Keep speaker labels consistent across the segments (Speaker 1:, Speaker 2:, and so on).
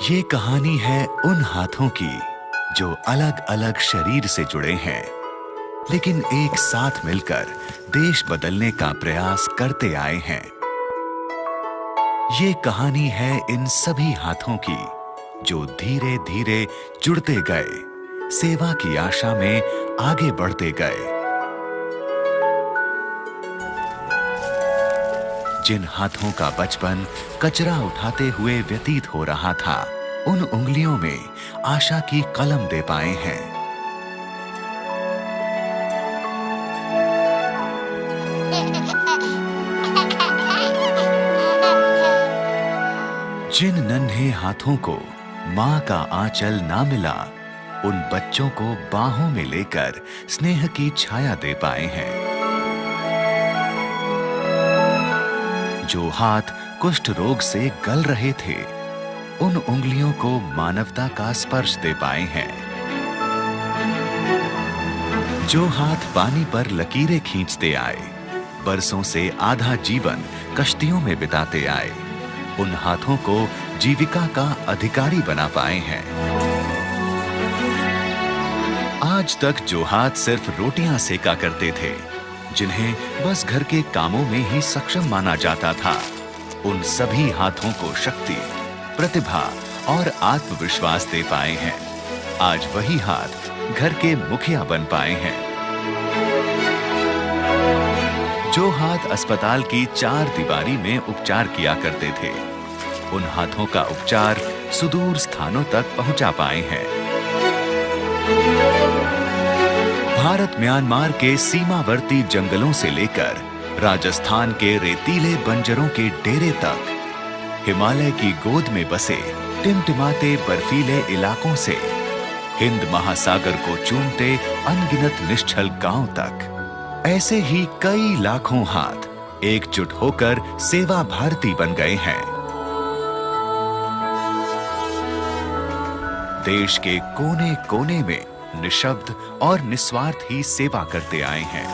Speaker 1: ये कहानी है उन हाथों की जो अलग अलग शरीर से जुड़े हैं, लेकिन एक साथ मिलकर देश बदलने का प्रयास करते आए हैं। ये कहानी है इन सभी हाथों की जो धीरे धीरे जुड़ते गए, सेवा की आशा में आगे बढ़ते गए। जिन हाथों का बचपन कचरा उठाते हुए व्यतीत हो रहा था, उन उंगलियों में आशा की कलम दे पाए हैं। जिन नन्हे हाथों को मां का आंचल ना मिला, उन बच्चों को बाहों में लेकर स्नेह की छाया दे पाए हैं। जो हाथ कुष्ठ रोग से गल रहे थे, उन उंगलियों को मानवता का स्पर्श दे पाए हैं। जो हाथ पानी पर लकीरें खींचते आए, बरसों से आधा जीवन कश्तियों में बिताते आए, उन हाथों को जीविका का अधिकारी बना पाए हैं। आज तक जो हाथ सिर्फ रोटियां सेका करते थे, जिन्हें बस घर के कामों में ही सक्षम माना जाता था, उन सभी हाथों को शक्ति, प्रतिभा और आत्मविश्वास दे पाए हैं। आज वही हाथ घर के मुखिया बन पाए हैं। जो हाथ अस्पताल की चार दीवारी में उपचार किया करते थे, उन हाथों का उपचार सुदूर स्थानों तक पहुंचा पाए हैं। भारत म्यांमार के सीमावर्ती जंगलों से लेकर राजस्थान के रेतीले बंजरों के डेरे तक, हिमालय की गोद में बसे टिमटिमाते बर्फीले इलाकों से हिंद महासागर को चूमते अनगिनत निश्चल गांव तक, ऐसे ही कई लाखों हाथ एकजुट होकर सेवा भारती बन गए हैं। देश के कोने कोने में निशब्द और निस्वार्थ ही सेवा करते आए हैं।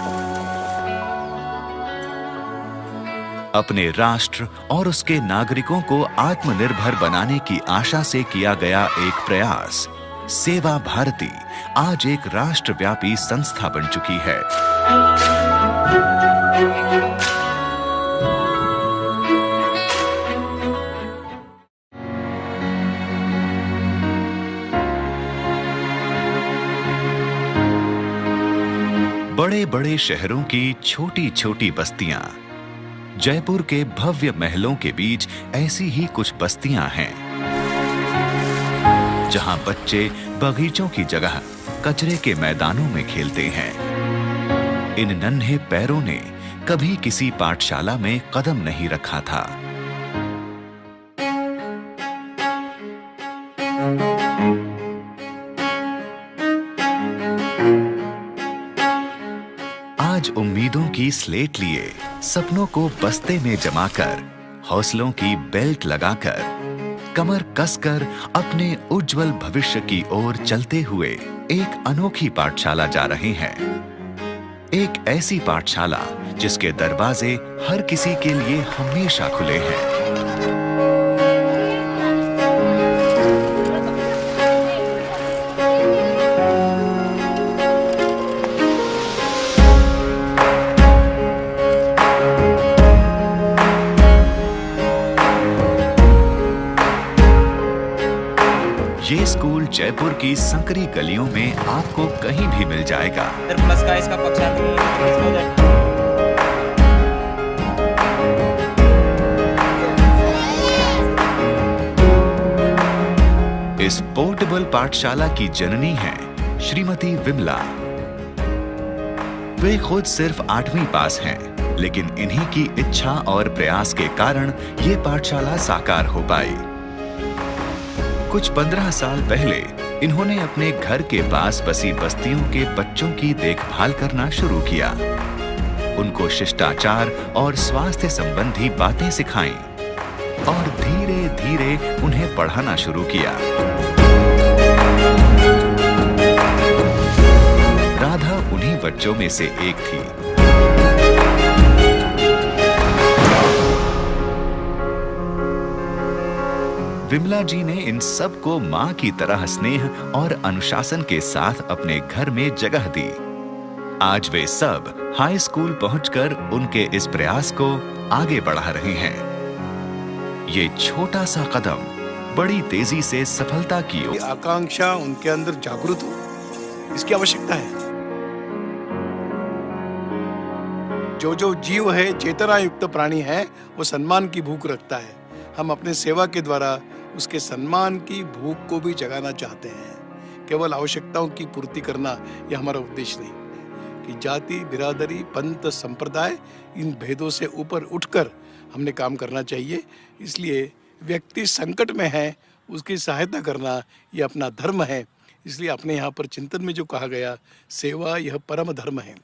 Speaker 1: अपने राष्ट्र और उसके नागरिकों को आत्मनिर्भर बनाने की आशा से किया गया एक प्रयास, सेवा भारती, आज एक राष्ट्रव्यापी संस्था बन चुकी है। बड़े बड़े शहरों की छोटी छोटी बस्तियां, जयपुर के भव्य महलों के बीच ऐसी ही कुछ बस्तियां हैं, जहां बच्चे बगीचों की जगह कचरे के मैदानों में खेलते हैं। इन नन्हे पैरों ने कभी किसी पाठशाला में कदम नहीं रखा था। आज उम्मीदों की स्लेट लिए, सपनों को बस्ते में जमाकर, हौसलों की बेल्ट लगाकर, कमर कसकर अपने उज्जवल भविष्य की ओर चलते हुए एक अनोखी पाठशाला जा रहे हैं। एक ऐसी पाठशाला जिसके दरवाजे हर किसी के लिए हमेशा खुले हैं। ये स्कूल जयपुर की संकरी गलियों में आपको कहीं भी मिल जाएगा।
Speaker 2: प्लस का इसका पक्षांतर हो जाए।
Speaker 1: इस पोर्टेबल पाठशाला की जननी है श्रीमती विमला। वे खुद सिर्फ 8वीं पास हैं, लेकिन इन्हीं की इच्छा और प्रयास के कारण ये पाठशाला साकार हो पाई। कुछ 15 साल पहले इन्होंने अपने घर के पास बसी बस्तियों के बच्चों की देखभाल करना शुरू किया। उनको शिष्टाचार और स्वास्थ्य संबंधी बातें सिखाईं और धीरे धीरे उन्हें पढ़ाना शुरू किया। राधा उन्हीं बच्चों में से एक थी। विमला जी ने इन सबको मां की तरह स्नेह और अनुशासन के साथ अपने घर में जगह दी। आज वे सब हाई स्कूल पहुंचकर उनके इस प्रयास को आगे बढ़ा रहे हैं। ये छोटा सा कदम बड़ी तेजी से सफलता की ओर।
Speaker 3: आकांक्षा उनके अंदर जागृत हो, इसकी आवश्यकता है। जो जीव है, चेतना युक्त प्राणी है, वो सम्मान की भूख रखता है। हम अपने सेवा के द्वारा उसके सम्मान की भूख को भी जगाना चाहते हैं। केवल आवश्यकताओं की पूर्ति करना यह हमारा उद्देश्य नहीं कि जाति, बिरादरी, पंथ, संप्रदाय, इन भेदों से ऊपर उठकर हमने काम करना चाहिए। इसलिए व्यक्ति संकट में है, उसकी सहायता करना यह अपना धर्म है। इसलिए अपने यहाँ पर चिंतन में जो कहा गया, सेवा यह परम धर्म है।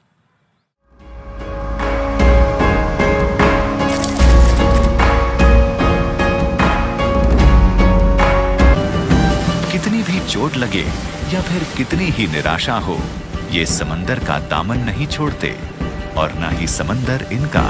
Speaker 1: कितनी भी चोट लगे या फिर कितनी ही निराशा हो, ये समंदर का दामन नहीं छोड़ते और ना ही समंदर इनका।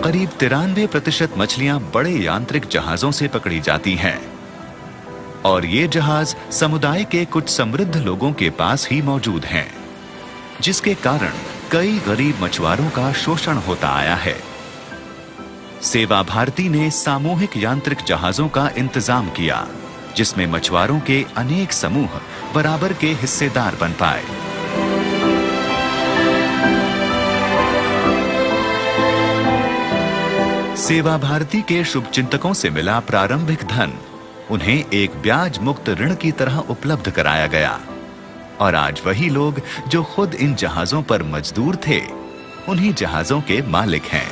Speaker 1: करीब 93% मछलियां बड़े यांत्रिक जहाजों से पकड़ी जाती हैं और ये जहाज समुदाय के कुछ समृद्ध लोगों के पास ही मौजूद हैं, जिसके कारण कई गरीब मछुआरों का शोषण होता आया है। सेवा भारती ने सामूहिक यांत्रिक जहाजों का इंतजाम किया, जिसमें मछुआरों के अनेक समूह बराबर के हिस्सेदार बन पाए। सेवा भारती के शुभचिंतकों से मिला प्रारंभिक धन उन्हें एक ब्याज मुक्त ऋण की तरह उपलब्ध कराया गया और आज वही लोग जो खुद इन जहाजों पर मजदूर थे, उन्हीं जहाजों के मालिक हैं।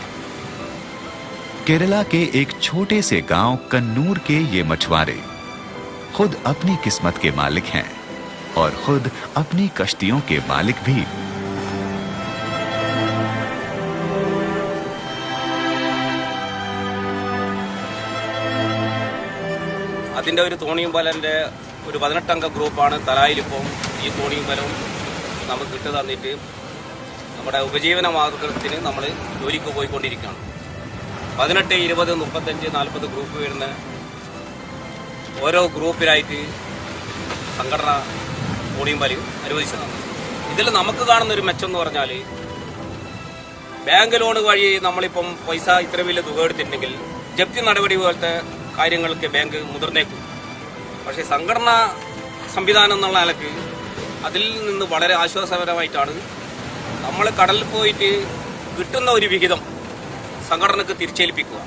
Speaker 1: केरला के एक छोटे से गांव कन्नूर के ये मछुआरे खुद अपनी किस्मत के मालिक हैं और खुद अपनी कश्तियों के मालिक भी।
Speaker 2: അതിൻ്റെ ഒരു തോണിയും പാലൻ്റെ ഒരു 18 അംഗ ഗ്രൂപ്പാണ് തലായിലിപ്പോൾ ഈ തോണിയും പാലവും നമുക്ക് ഇട്ട് തന്നിട്ട് നമ്മുടെ ഉപജീവന മാർഗത്തിന് നമ്മൾ ജോലിക്ക് പോയിക്കൊണ്ടിരിക്കുകയാണ്. 18, 20, 35, 40 ഗ്രൂപ്പ് വരുന്ന ഓരോ ഗ്രൂപ്പിലായിട്ട് സംഘടന തോണിയും പാലയും അനുവദിച്ചതാണ്. ഇതിൽ നമുക്ക് കാണുന്നൊരു മെച്ചം എന്ന് പറഞ്ഞാൽ ബാങ്ക് ലോൺ വഴി നമ്മളിപ്പം പൈസ ഇത്ര വലിയ തുക എടുത്തിട്ടുണ്ടെങ്കിൽ ജപ്തി നടപടി പോലത്തെ കാര്യങ്ങൾക്ക് ബാങ്ക് മുതിർന്നേക്കും. പക്ഷേ സംഘടനാ സംവിധാനം എന്നുള്ള നിലക്ക് അതിൽ നിന്ന് വളരെ ആശ്വാസകരമായിട്ടാണ് നമ്മൾ കടലിൽ പോയിട്ട് കിട്ടുന്ന ഒരു വിഹിതം സംഘടനക്ക് തിരിച്ചേൽപ്പിക്കുക.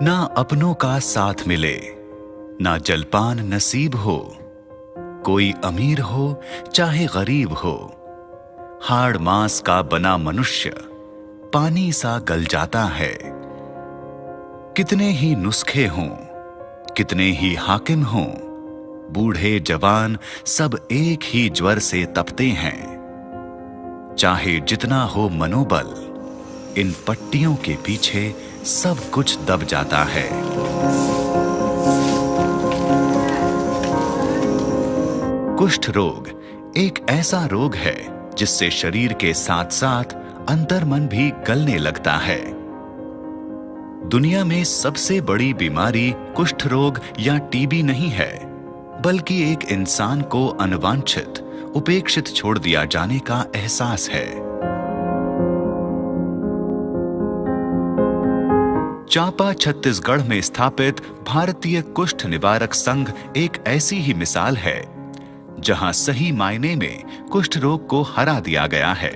Speaker 1: ना अपनों का साथ मिले, ना जलपान नसीब हो, कोई अमीर हो चाहे गरीब हो, हाड़ मांस का बना मनुष्य पानी सा गल जाता है। कितने ही नुस्खे हों, कितने ही हाकिम हों, बूढ़े जवान सब एक ही ज्वर से तपते हैं। चाहे जितना हो मनोबल, इन पट्टियों के पीछे सब कुछ दब जाता है। कुष्ठ रोग एक ऐसा रोग है जिससे शरीर के साथ साथ अंतर्मन भी गलने लगता है। दुनिया में सबसे बड़ी बीमारी कुष्ठ रोग या टीबी नहीं है, बल्कि एक इंसान को अनवांछित उपेक्षित छोड़ दिया जाने का एहसास है। चांपा छत्तीसगढ़ में स्थापित भारतीय कुष्ठ निवारक संघ एक ऐसी ही मिसाल है जहां सही मायने में कुष्ठ रोग को हरा दिया गया है।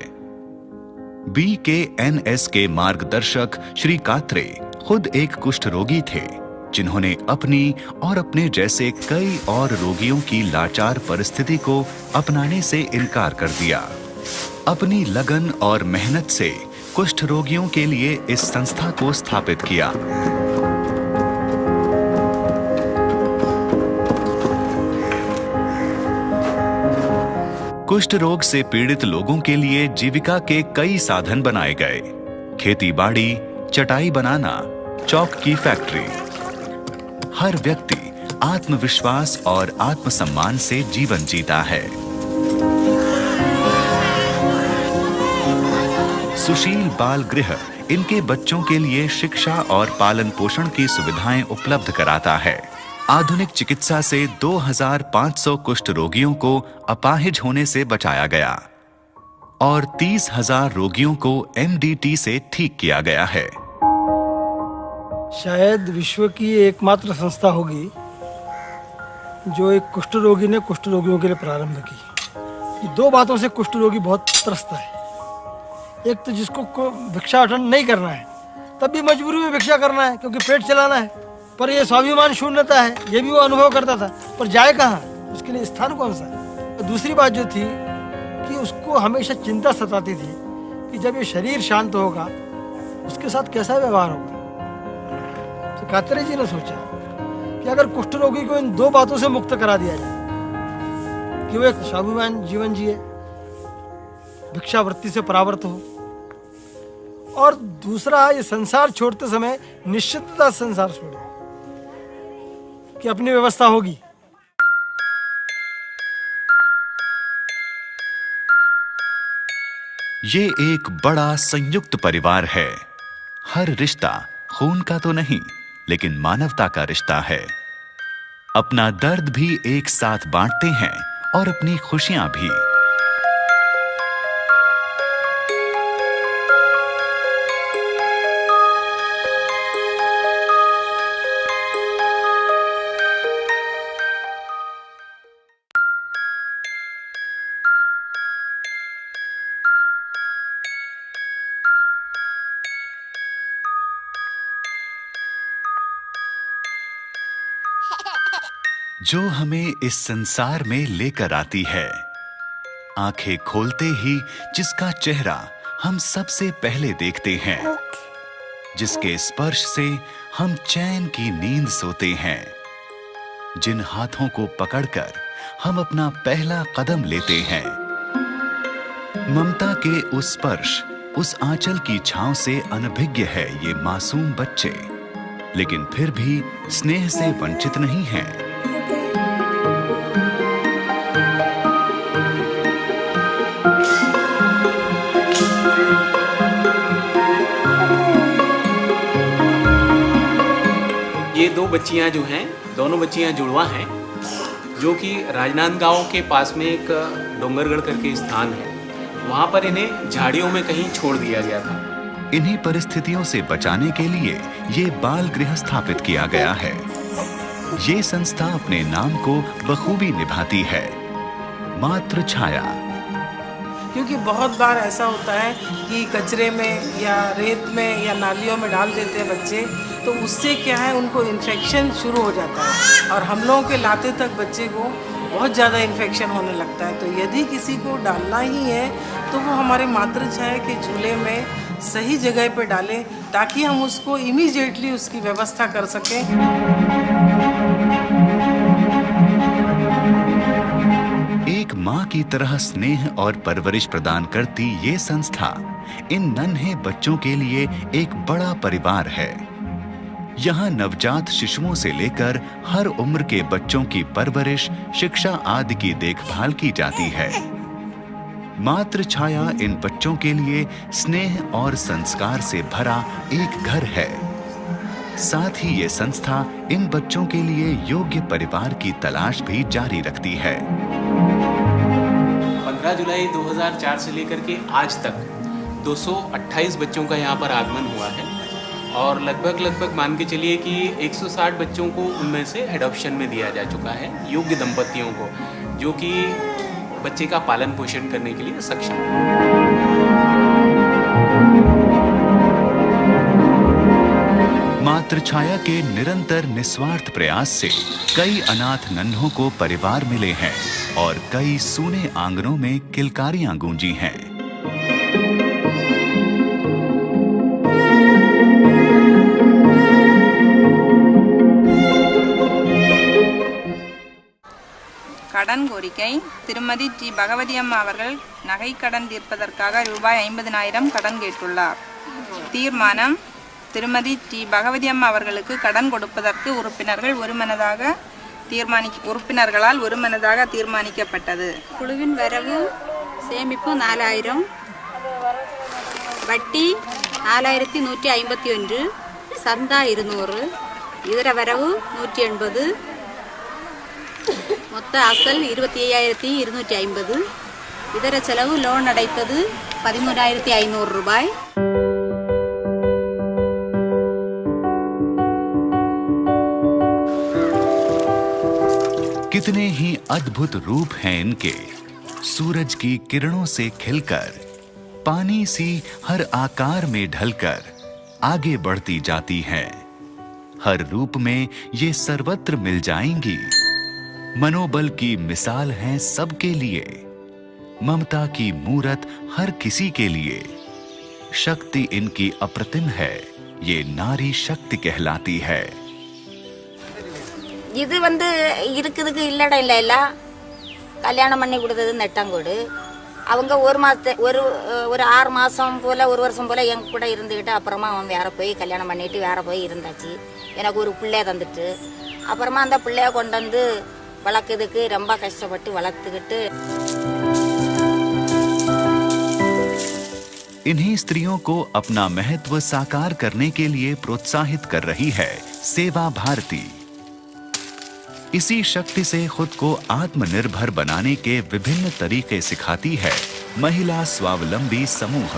Speaker 1: BKNS के मार्गदर्शक श्री कात्रे खुद एक कुष्ठ रोगी थे, जिन्होंने अपनी और अपने जैसे कई और रोगियों की लाचार परिस्थिति को अपनाने से इनकार कर दिया। अपनी लगन और मेहनत से कुष्ठ रोगियों के लिए इस संस्था को स्थापित किया। कुष्ठ रोग से पीड़ित लोगों के लिए जीविका के कई साधन बनाए गए। खेती-बाड़ी, चटाई बनाना, चौक की फैक्ट्री। हर व्यक्ति आत्मविश्वास और आत्मसम्मान से जीवन जीता है। सुशील बाल गृह इनके बच्चों के लिए शिक्षा और पालन पोषण की सुविधाएं उपलब्ध कराता है। आधुनिक चिकित्सा से 2500 कुष्ठ रोगियों को अपाहिज होने से बचाया गया और 30,000 रोगियों को MDT से ठीक किया गया है।
Speaker 4: शायद विश्व की एकमात्र संस्था होगी जो एक कुष्ठ रोगी ने कुष्ठ रोगियों के लिए प्रारंभ की। दो बातों से कुष्ठ रोगी बहुत त्रस्त है। एक तो जिसको भिक्षाटन नहीं करना है, तब भी मजबूरी में भिक्षा करना है क्योंकि पेट चलाना है, पर ये स्वाभिमान शून्यता है, ये भी वो अनुभव करता था, पर जाए कहाँ, उसके लिए स्थान कौन सा है। दूसरी बात जो थी कि उसको हमेशा चिंता सताती थी कि जब ये शरीर शांत होगा उसके साथ कैसा व्यवहार होगा। तो कात्रे जी ने सोचा कि अगर कुष्ठ रोगी को इन दो बातों से मुक्त करा दिया जाए कि वो एक स्वाभिमान जीवन जिए, भिक्षावृत्ति से परावृत हो, और दूसरा ये संसार छोड़ते समय निश्चितता संसार छोड़े कि अपनी व्यवस्था होगी।
Speaker 1: ये एक बड़ा संयुक्त परिवार है। हर रिश्ता खून का तो नहीं, लेकिन मानवता का रिश्ता है। अपना दर्द भी एक साथ बांटते हैं और अपनी खुशियां भी। जो हमें इस संसार में लेकर आती है, आंखें खोलते ही जिसका चेहरा हम सबसे पहले देखते हैं, जिसके स्पर्श से हम चैन की नींद सोते हैं, जिन हाथों को पकड़कर हम अपना पहला कदम लेते हैं। ममता के उस स्पर्श, उस आंचल की छांव से अनभिज्ञ है ये मासूम बच्चे, लेकिन फिर भी स्नेह से वंचित नहीं हैं।
Speaker 5: ये दो बच्चियां जो हैं, दोनों बच्चियां जुड़वा हैं, जो कि राजनांदगांव के पास में एक डोंगरगढ़ करके स्थान है, वहाँ पर इन्हें झाड़ियों में कहीं छोड़ दिया गया था।
Speaker 1: इन्हीं परिस्थितियों से बचाने के लिए ये बाल गृह स्थापित किया गया है। ये संस्था अपने नाम को बखूबी निभाती है, मातृ छाया।
Speaker 6: क्योंकि बहुत बार ऐसा होता है कि कचरे में या रेत में या नालियों में डाल देते हैं बच्चे, तो उससे क्या है, उनको इन्फेक्शन शुरू हो जाता है और हम लोगों के लाते तक बच्चे को बहुत ज़्यादा इन्फेक्शन होने लगता है। तो यदि किसी को डालना ही है तो वो हमारे मातृ छाया के झूले में सही जगह पे डालें, ताकि हम उसको इमीडिएटली उसकी व्यवस्था कर सकें।
Speaker 1: एक माँ की तरह स्नेह और परवरिश प्रदान करती ये संस्था इन नन्हे बच्चों के लिए एक बड़ा परिवार है। यहाँ नवजात शिशुओं से लेकर हर उम्र के बच्चों की परवरिश, शिक्षा आदि की देखभाल की जाती है। मातृ छाया इन बच्चों के लिए स्नेह और संस्कार से भरा एक घर है। साथ ही ये संस्था इन बच्चों के लिए योग्य परिवार की तलाश भी जारी रखती है।
Speaker 5: 15 जुलाई 2004 से लेकर के आज तक 228 बच्चों का यहाँ पर आगमन हुआ है और लगभग मान के चलिए कि 160 बच्चों को उनमें से एडॉप्शन में दिया जा चुका है, योग्य दंपतियों को, जो कि बच्चे का पालन पोषण करने के लिए सक्षम है।
Speaker 1: मातृछाया के निरंतर निस्वार्थ प्रयास से कई अनाथ नन्हों को परिवार मिले हैं और कई सूने आंगनों में किलकारियां गूंजी हैं।
Speaker 7: கடன் கோரிக்கை திருமதி டி பகவதி அம்மா அவர்கள் நகை கடன் தீர்ப்பதற்காக ரூபாய் 50,000 கடன் கேட்டுள்ளார். தீர்மானம்: திருமதி டி பகவதி அம்மா அவர்களுக்கு கடன் கொடுப்பதற்கு உறுப்பினர்களால் ஒருமனதாக தீர்மானிக்கப்பட்டது.
Speaker 8: குழுவின் வரவு சேமிப்பு 4,000, வட்டி 4,151, சந்தா 200, இதர வரவு 180, மொத்த அசல் 25,250, இதர செலவு லோன் அடைப்பது 13,500 ரூபாய்.
Speaker 1: कितने ही अद्भुत रूप हैं इनके, सूरज की किरणों से खिलकर, पानी सी हर आकार में ढलकर आगे बढ़ती जाती हैं। हर रूप में ये सर्वत्र मिल जाएंगी। मनोबल की मिसाल हैं सबके लिए, ममता की मूरत हर किसी के लिए। शक्ति इनकी अप्रतिम है, ये नारी शक्ति कहलाती है।
Speaker 9: இது வந்து இருக்குதுக்கு இல்லடம் இல்ல கல்யாணம் பண்ணி கொடுத்தது நெட்டாங்கோடு. அவங்க ஒரு 6 மாதம் போல் 1 வருஷம் போல் என் கூட இருந்துக்கிட்டு அப்புறமா அவன் வேற போய் கல்யாணம் பண்ணிட்டு வேற போய் இருந்தாச்சு. எனக்கு ஒரு பிள்ளைய தந்துட்டு அப்புறமா அந்த பிள்ளைய கொண்டு வந்து வளர்க்குறதுக்கு ரொம்ப கஷ்டப்பட்டு வளர்த்துக்கிட்டு.
Speaker 1: इन्हीं स्त्रियों को अपना महत्व साकार करने के लिए प्रोत्साहित कर रही है सेवा भारती। इसी शक्ति से खुद को आत्मनिर्भर बनाने के विभिन्न तरीके सिखाती है महिला स्वावलंबी समूह।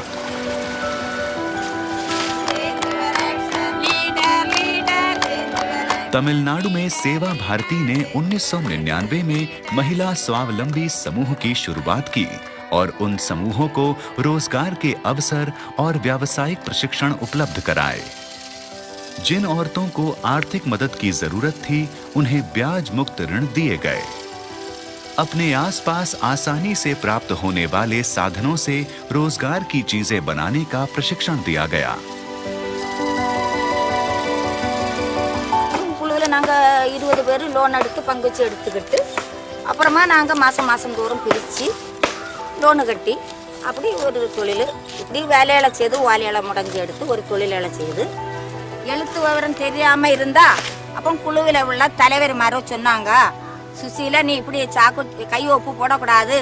Speaker 1: तमिलनाडु में सेवा भारती ने 1999 में महिला स्वावलंबी समूह की शुरुआत की और उन समूहों को रोजगार के अवसर और व्यावसायिक प्रशिक्षण उपलब्ध कराए। जिन औरतों को आर्थिक मदद की जरूरत थी उन्हें ब्याज मुक्त ऋण दिए गए। अपने आसपास आसानी से प्राप्त होने वाले साधनों से रोजगार की चीजें बनाने का प्रशिक्षण दिया गया।
Speaker 9: நாங்க 20 பேர் லோன் எடுத்து பங்குச்சு எடுத்துக்கிட்டு அப்புறமா நாங்க மாசம் தோறும் பிரிச்சு லோன் கட்டி அப்படி ஒரு தொழில் இப்படி வேலையில செய்து வாலியால முடங்கி எடுத்து ஒரு தொழிலால செய்து. எழுத்து விவரம் தெரியாம இருந்தா அப்போ குழுவில் உள்ள தலைவர் மாரோ சொன்னாங்க, சுசீலா நீ இப்படி கை ஒப்பு போடக்கூடாது,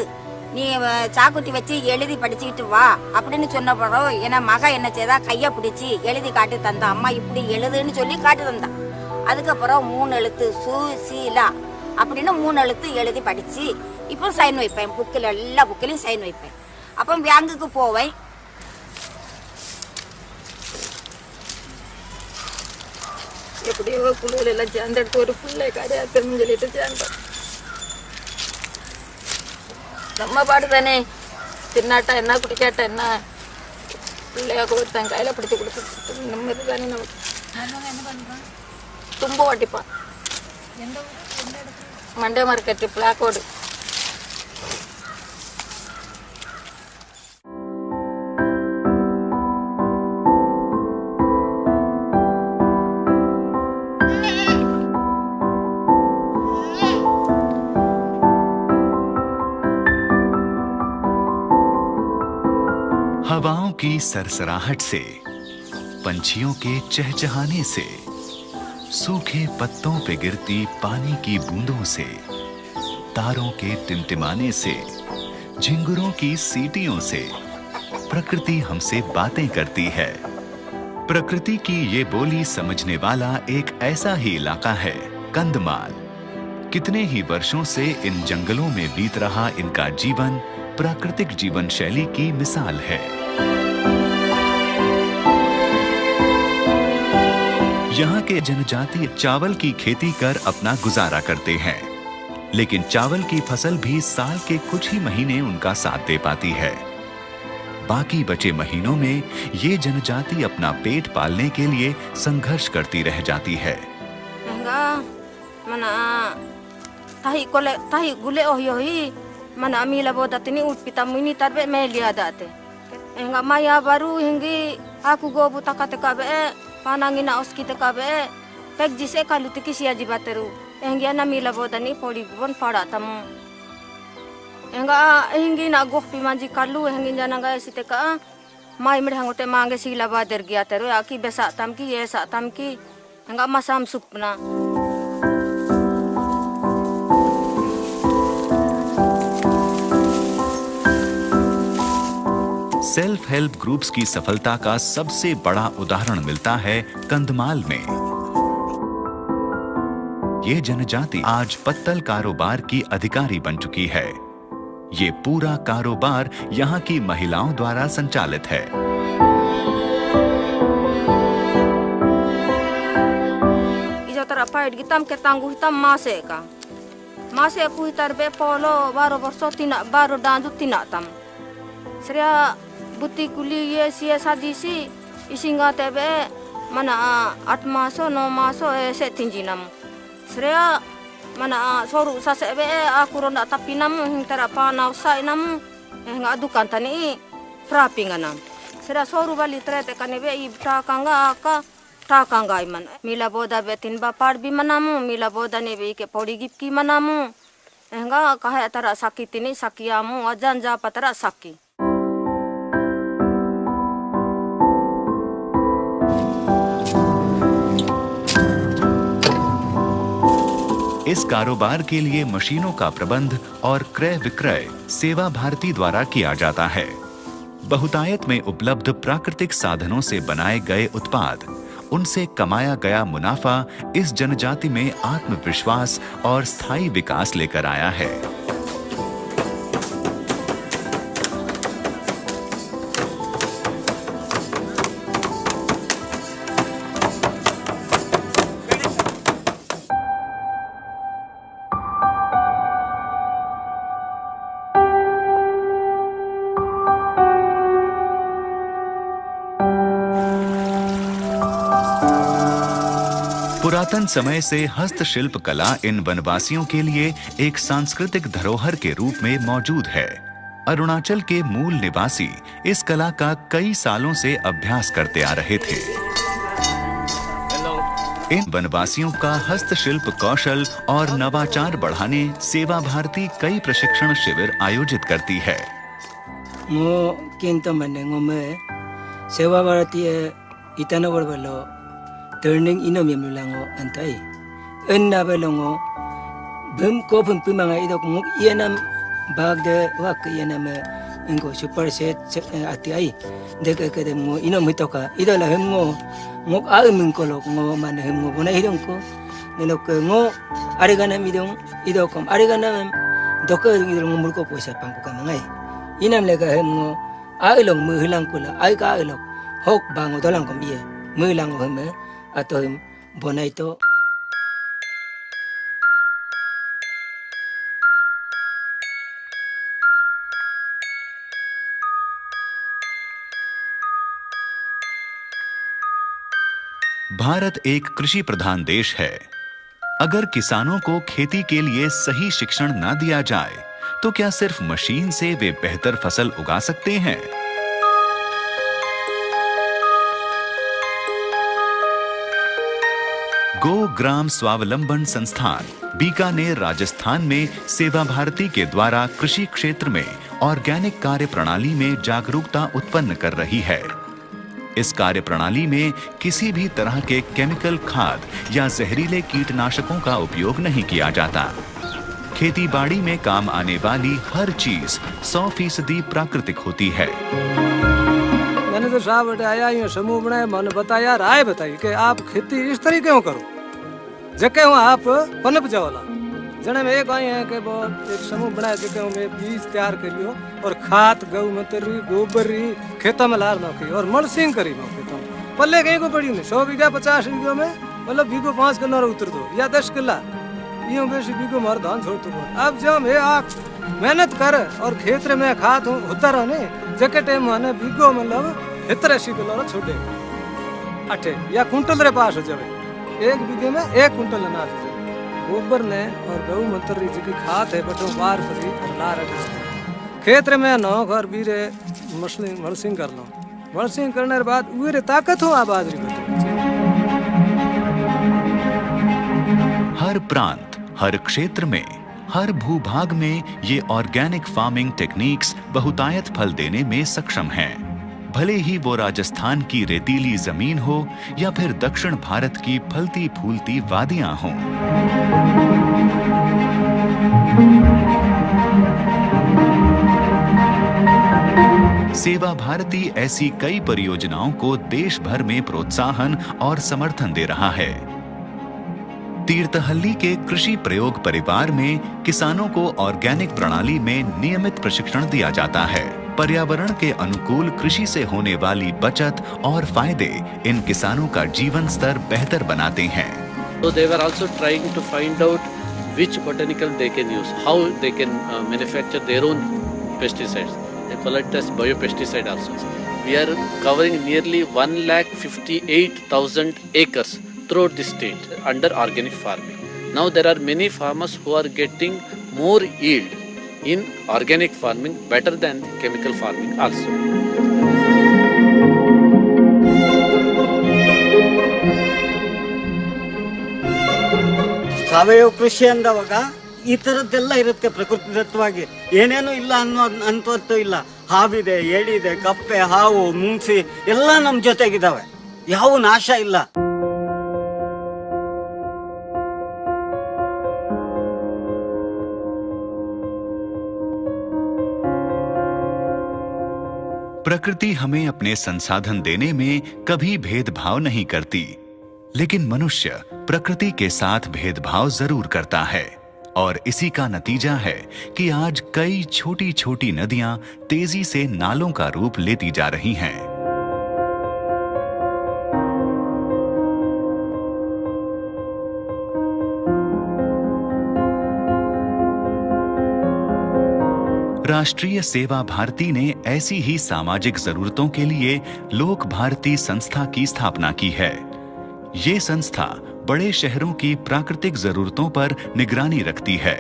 Speaker 9: நீ சாக்குட்டி வச்சு எழுதி படிச்சுக்கிட்டு வா அப்படின்னு சொன்ன பிறகு என் மக என்ன செய்தா கையை பிடிச்சி எழுதி காட்டி தந்தா. அம்மா இப்படி எழுதுன்னு சொல்லி காட்டி தந்தா. அதுக்கப்புறம் 3 எழுத்து சுசீலா அப்படின்னு 3 எழுத்து எழுதி படிச்சு இப்போ சைன் வைப்பேன். புக்கில் எல்லா புக்கிலையும் சைன் வைப்பேன். அப்போ பேங்குக்கு போவேன். எப்படியோ குழுவில் எல்லாம் சேர்ந்துட்டு ஒரு பிள்ளை கரையாத்தன்னு சொல்லிட்டு சேர்ந்தோம். நம்ம பாடு தானே, தின்னாட்டா என்ன குடிக்காட்டா என்ன, பிள்ளையா ஒருத்தன் கையில் பிடிச்சி கொடுத்து நம்ம இது தானே. நமக்கு தும்பு ஓட்டிப்பான். Monday market பிளாக்கோடு.
Speaker 1: हवाओं की सरसराहट से, पंछियों के चहचहाने से, सूखे पत्तों पे गिरती पानी की बूंदों से, तारों के टिमटिमाने से, झिंगुरों की सीटियों से प्रकृति हमसे बातें करती है। प्रकृति की ये बोली समझने वाला एक ऐसा ही इलाका है कंधमाल। कितने ही वर्षों से इन जंगलों में बीत रहा इनका जीवन प्राकृतिक जीवन शैली की मिसाल है। यहाँ के जनजाति चावल की खेती कर अपना गुजारा करते हैं, लेकिन चावल की फसल भी साल के कुछ ही महीने उनका साथ दे पाती है। बाकी बचे महीनों में ये जनजाति अपना पेट पालने के लिए संघर्ष करती रह जाती है।
Speaker 9: tahi gule ohyohi mana amila bodatini utpitamini tarbe melia date enga maya baru hingi aku go butakate kabe panangina oskite kabe pekjise kalutiki sia jibateru engi ana mila bodani podi bon pada tamu enga hingi na go pimanji kalu hingi jananga siteka mai medhangote mange sila bader gya teru aki besa tamki ye sa tamki enga masam supna।
Speaker 1: Self help groups की सफलता का सबसे बड़ा उदाहरण मिलता है कंधमाल में। ये जनजाति आज पत्तल कारोबार की अधिकारी बन चुकी है। ये पूरा कारोबार यहाँ की महिलाओं द्वारा संचालित है।
Speaker 9: buti kuli ye sia sadisi isinga tebe mana 8 maso 9 maso se tinjinam srea mana soru sasebe aku ronda tapinam hintara pana usainam nga dukan tani prapinganam srea soru bali trete kanebe ibta kanga aka ta kanga iman mila boda betin ba parbi manamu mila boda nebe ke podi gipki manamu nga kahe tara sakitini sakiamu ajanja patara saki।
Speaker 1: इस कारोबार के लिए मशीनों का प्रबंध और क्रय विक्रय सेवा भारती द्वारा किया जाता है। बहुतायत में उपलब्ध प्राकृतिक साधनों से बनाए गए उत्पाद, उनसे कमाया गया मुनाफा इस जनजाति में आत्मविश्वास और स्थायी विकास लेकर आया है। पुरातन समय से हस्तशिल्प कला इन वनवासियों के लिए एक सांस्कृतिक धरोहर के रूप में मौजूद है। अरुणाचल के मूल निवासी इस कला का कई सालों से अभ्यास करते आ रहे थे। इन वनवासियों का हस्तशिल्प कौशल और नवाचार बढ़ाने सेवा भारती कई प्रशिक्षण शिविर आयोजित करती है।
Speaker 10: सेवा भारती ईटानगर वालों turning inom yam lango antai enna belongo bum ko bum pimanga idok ngok yenam bagde wak yenam ingo super set ati ai deka kede mo inom hitoka idola hemgo ngok a min ko lok ngo man hemgo bona hidong ko nenok ngo arigana midong idokom arigana doka idol ngomul ko poisa pangko kamangai inam lega hemgo a ilong mu hilang kula ai ka ilok hok bango dolang kom ye mu lang hemme atau bonai to।
Speaker 1: Bharat एक कृषि प्रधान देश है। अगर किसानों को खेती के लिए सही शिक्षण ना दिया जाए तो क्या सिर्फ मशीन से वे बेहतर फसल उगा सकते हैं? गो ग्राम स्वावलंबन संस्थान बीकानेर राजस्थान में सेवा भारती के द्वारा कृषि क्षेत्र में ऑर्गेनिक कार्य प्रणाली में जागरूकता उत्पन्न कर रही है। इस कार्य प्रणाली में किसी भी तरह के केमिकल खाद या जहरीले कीटनाशकों का उपयोग नहीं किया जाता। खेती बाड़ी में काम आने वाली हर चीज 100% प्राकृतिक होती है।
Speaker 11: मैंने तो साहब आया यूँ समूह बनाया, मैंने बताया राय बताई कि आप खेती इस तरीके क्यों करो जके आप पनप जाओला जने में एक आई है कि वो एक समूह बनाए जिके में बीज तैयार करियो और खाद गऊ मूत्र गोबर खेतों में लार नौकी और मलसिंग करी नो खेतों पल्ले कहीं को पड़ी नहीं 100 बीघा 50 बीघा में मतलब बीघो 5 किलो उतर दो या 10 किला यूं बेसी बीघो मार धान छोड़ तो अब जब मैं आप मेहनत कर और खेत में खाद होता रहे जके टाइम माने बीघो मतलब 80 किलो छोड़े 8 या कुंटल रे पास हो जावे 1 बीघे में 1 कुंटल अनाज हो जावे गोबर ने और गऊ मूत्र जी की खाद है बटो बार करी और ला रखे खेत में नौ घर बीरे मलसिंग कर लो मलसिंग करने के बाद उरे ताकत हो बाजरी बटो
Speaker 1: हर प्रांत, हर क्षेत्र में, हर भूभाग में ये ऑर्गेनिक फार्मिंग टेक्निक्स बहुतायत फल देने में सक्षम हैं। भले ही वो राजस्थान की रेतीली जमीन हो या फिर दक्षिण भारत की फलती फूलती वादियां हों। सेवा भारती ऐसी कई परियोजनाओं को देश भर में प्रोत्साहन और समर्थन दे रहा है। तीर्थहल्ली के कृषि प्रयोग परिवार में किसानों को ऑर्गेनिक प्रणाली में नियमित प्रशिक्षण दिया जाता है। पर्यावरण के अनुकूल कृषि से होने वाली बचत और फायदे इन किसानों का जीवन स्तर बेहतर बनाते हैं।
Speaker 12: So they were also trying to find out which botanical they can use, how they can manufacture their own pesticides. They call it as biopesticide also. We are covering nearly 1,58,000 acres throughout the state under organic farming. Now there are many farmers who are getting more yield in organic farming better than chemical farming also.
Speaker 13: ಸಾವಯವ ಕೃಷಿ ಅಂದವಾಗ ಈ ಥರದ್ದೆಲ್ಲ ಇರುತ್ತೆ ಪ್ರಕೃತಿದತ್ತವಾಗಿ ಏನೇನು ಇಲ್ಲ ಅಂತವತ್ತು ಇಲ್ಲ ಹಾವಿದೆ ಏಡಿದೆ ಕಪ್ಪೆ ಹಾವು ಮುಂಗ್ಸಿ ಎಲ್ಲ ನಮ್ಮ ಜೊತೆಗಿದ್ದಾವೆ ಯಾವ ನಾಶ ಇಲ್ಲ
Speaker 1: प्रकृति हमें अपने संसाधन देने में कभी भेदभाव नहीं करती, लेकिन मनुष्य प्रकृति के साथ भेदभाव जरूर करता है और इसी का नतीजा है कि आज कई छोटी छोटी नदियां तेजी से नालों का रूप लेती जा रही हैं। राष्ट्रीय सेवा भारती ने ऐसी ही सामाजिक जरूरतों के लिए लोक भारती संस्था की स्थापना की है। ये संस्था बड़े शहरों की प्राकृतिक जरूरतों पर निगरानी रखती है।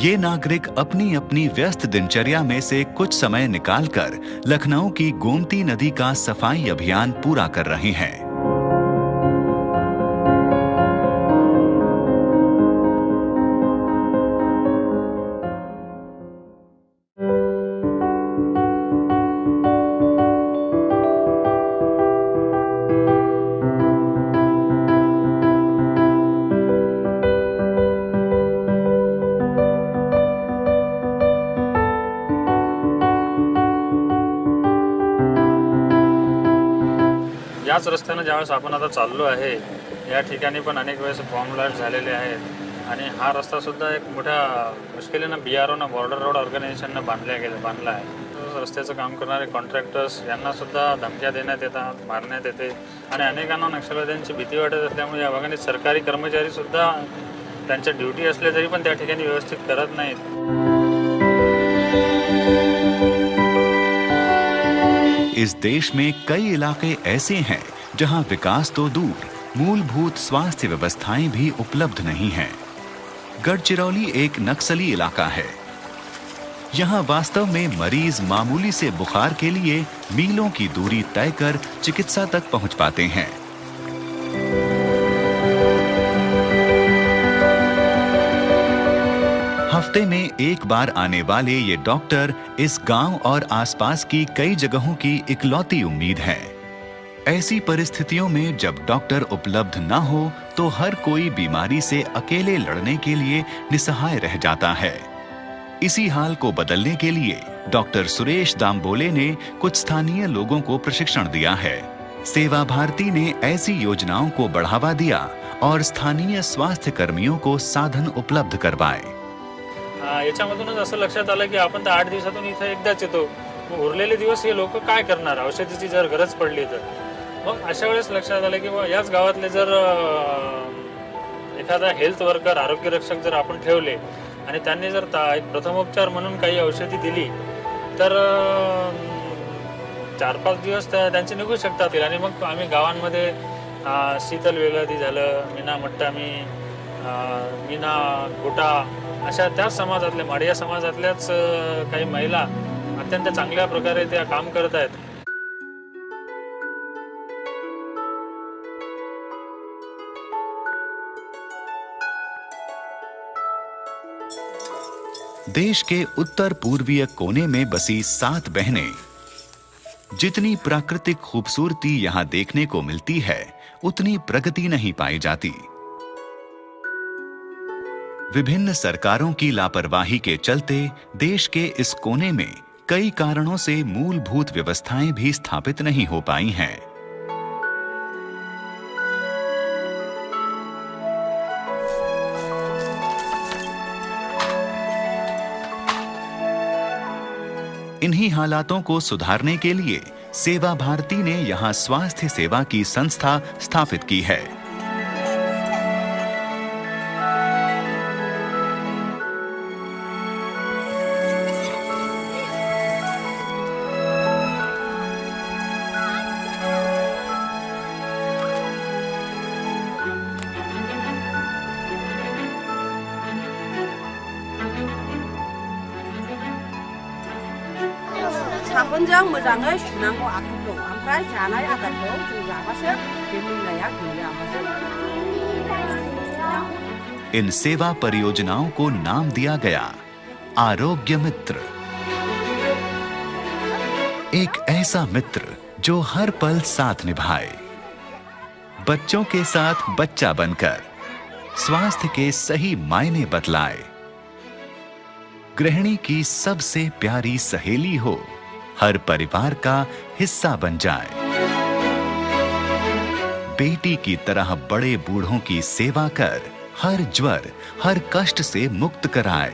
Speaker 1: ये नागरिक अपनी अपनी व्यस्त दिनचर्या में से कुछ समय निकालकर लखनऊ की गोमती नदी का सफाई अभियान पूरा कर रहे हैं।
Speaker 14: याच रस्त्यानं ज्यावेळेस आपण आता चाललो आहे या ठिकाणी पण अनेक वेळेस बॉम्ब ब्लास्ट झालेले आहेत आणि हा रस्तासुद्धा एक मोठ्या मुश्किलीनं BROनं बॉर्डर रोड ऑर्गनायझेशननं बांधला आहे। रस्त्याचं काम करणारे कॉन्ट्रॅक्टर्स यांनासुद्धा धमक्या देण्यात येतात, मारण्यात येते आणि अनेकांना नक्षलवाद्यांची भीती वाटत असल्यामुळे या भागाने सरकारी कर्मचारीसुद्धा त्यांच्या ड्युटी असले तरी पण त्या ठिकाणी व्यवस्थित करत नाहीत।
Speaker 1: इस देश में कई इलाके ऐसे हैं जहां विकास तो दूर मूलभूत स्वास्थ्य व्यवस्थाएं भी उपलब्ध नहीं हैं। गढ़चिरौली एक नक्सली इलाका है। यहाँ वास्तव में मरीज मामूली से बुखार के लिए मीलों की दूरी तय कर चिकित्सा तक पहुंच पाते हैं। हफ्ते में एक बार आने वाले ये डॉक्टर इस गांव और आसपास की कई जगहों की इकलौती उम्मीद है। ऐसी परिस्थितियों में जब डॉक्टर उपलब्ध न हो तो हर कोई बीमारी से अकेले लड़ने के लिए निसहाय रह जाता है। इसी हाल को बदलने के लिए डॉक्टर सुरेश दामबोले ने कुछ स्थानीय लोगों को प्रशिक्षण दिया है। सेवा भारती ने ऐसी योजनाओं को बढ़ावा दिया और स्थानीय स्वास्थ्य कर्मियों को साधन उपलब्ध करवाए।
Speaker 14: याच्यामधूनच असं लक्षात आलं की आपण तर 8 दिवसातून इथे एकदाच येतो, मग उरलेले दिवस हे लोक काय करणार, औषधीची जर गरज पडली तर. मग अशा वेळेस लक्षात आलं की याच गावातले जर एखादा हेल्थ वर्कर, आरोग्य रक्षक जर आपण ठेवले आणि त्यांनी जर एक प्रथमोपचार म्हणून काही औषधी दिली तर 4-5 दिवस त्यांचे निघू शकतात. आणि मग आम्ही गावांमध्ये शीतल वेगळादी झालं, मीना मट्टामी, मीना गोटा अशा त्याच समाजातल्या, माडिया समाजातल्याच काही महिला अत्यंत चांगल्या प्रकारे त्या काम करत आहेत.
Speaker 1: देश के उत्तर पूर्वीय कोने में बसी 7 बहनें, जितनी प्राकृतिक खूबसूरती यहां देखने को मिलती है, उतनी प्रगति नहीं पाई जाती। विभिन्न सरकारों की लापरवाही के चलते देश के इस कोने में कई कारणों से मूलभूत व्यवस्थाएं भी स्थापित नहीं हो पाई हैं। इन्हीं हालातों को सुधारने के लिए सेवा भारती ने यहां स्वास्थ्य सेवा की संस्था स्थापित की है।
Speaker 15: साबोनजों मोजाङै सुनांगौ आखाइखौ, ओमफ्राय जानाय आदारखौ जों जाबासो बे मैलाया गैया।
Speaker 1: इन सेवा परियोजनाओं को नाम दिया गया आरोग्य मित्र। एक ऐसा मित्र जो हर पल साथ निभाए, बच्चों के साथ बच्चा बनकर स्वास्थ्य के सही मायने बतलाए, गृहिणी की सबसे प्यारी सहेली हो, हर परिवार का हिस्सा बन जाए, बेटी की तरह बड़े बूढ़ों की सेवा कर हर ज्वर, हर कष्ट से मुक्त कराए।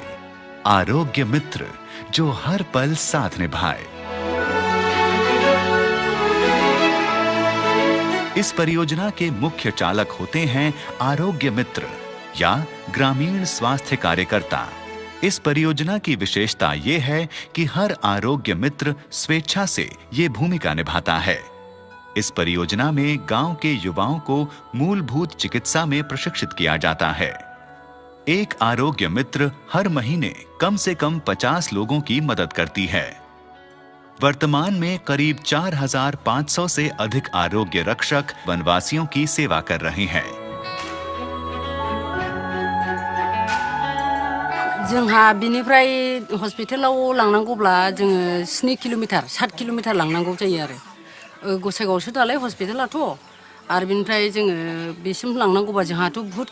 Speaker 1: आरोग्य मित्र जो हर पल साथ निभाए। इस परियोजना के मुख्य चालक होते हैं आरोग्य मित्र या ग्रामीण स्वास्थ्य कार्यकर्ता। इस परियोजना की विशेषता ये है कि हर आरोग्य मित्र स्वेच्छा से ये भूमिका निभाता है। इस परियोजना में गांव के युवाओं को मूलभूत चिकित्सा में प्रशिक्षित किया जाता है। एक आरोग्य मित्र हर महीने कम से कम 50 लोगों की मदद करती है। वर्तमान में करीब 4500 से अधिक आरोग्य रक्षक वनवासियों की सेवा कर रहे हैं।
Speaker 15: जोंहा बिनिफ्राय हस्पिटालाव लांनांगौब्ला जोङो 7 किल'मिटार 7 किल'मिटार लांनांगौ जायो आरो गसाइगावसो दालाय हस्पिटालाथ' आरो बिनिफ्राय जोङो बेसिम लांनांगौबा जोंहाथ' बहुत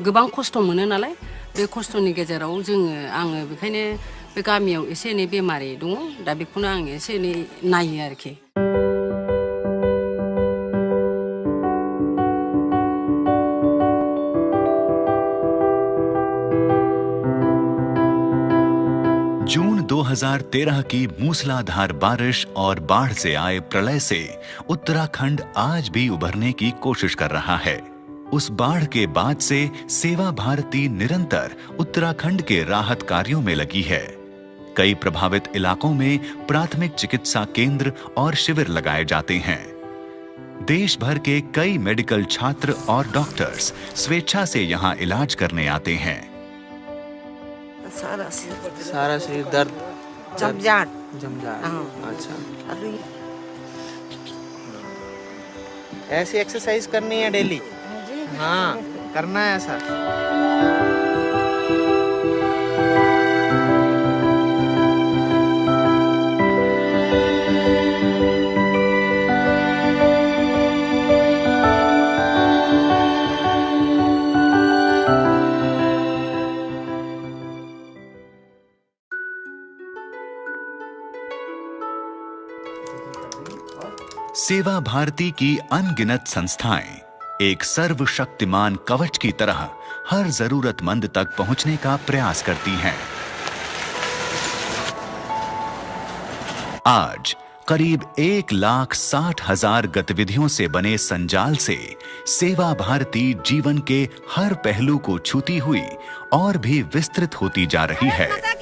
Speaker 15: गोबां खस्थ' मोनो नालाय बे खस्थ'नि गेजेराव आङो बेखायनो बे गामियाव एसे एनै बेमारि दङ दा बेखौनो आं एसे एनै नायो आरोखि।
Speaker 1: जून 2013 की मूसलाधार बारिश और बाढ़ से आए प्रलय से उत्तराखंड आज भी उभरने की कोशिश कर रहा है। उस बाढ़ के बाद से सेवा भारती निरंतर उत्तराखंड के राहत कार्यों में लगी है। कई प्रभावित इलाकों में प्राथमिक चिकित्सा केंद्र और शिविर लगाए जाते हैं। देश भर के कई मेडिकल छात्र और डॉक्टर्स स्वेच्छा से यहाँ इलाज करने आते हैं।
Speaker 16: सारा शरीर दर्द
Speaker 15: जमजाट
Speaker 16: अच्छा ऐसी एक्सरसाइज करनी है डेली? हाँ करना है ऐसा।
Speaker 1: सेवा भारती की अनगिनत संस्थाएं एक सर्वशक्तिमान कवच की तरह हर जरूरतमंद तक पहुंचने का प्रयास करती हैं। आज करीब 1,60,000 गतिविधियों से बने संजाल से सेवा भारती जीवन के हर पहलू को छूती हुई और भी विस्तृत होती जा रही है।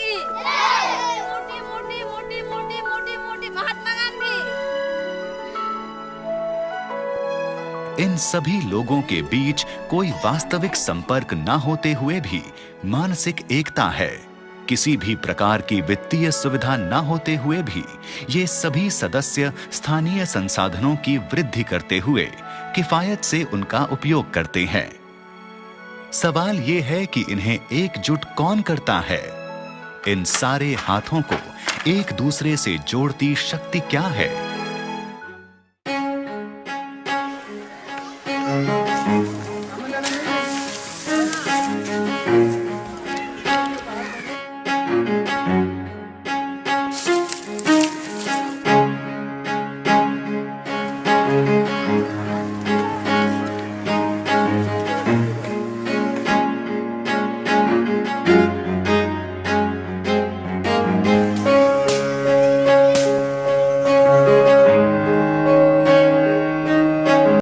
Speaker 1: इन सभी लोगों के बीच कोई वास्तविक संपर्क न होते हुए भी मानसिक एकता है। किसी भी प्रकार की वित्तीय सुविधा न होते हुए भी ये सभी सदस्य स्थानीय संसाधनों की वृद्धि करते हुए किफायत से उनका उपयोग करते हैं। सवाल ये है कि इन्हें एकजुट कौन करता है? इन सारे हाथों को एक दूसरे से जोड़ती शक्ति क्या है?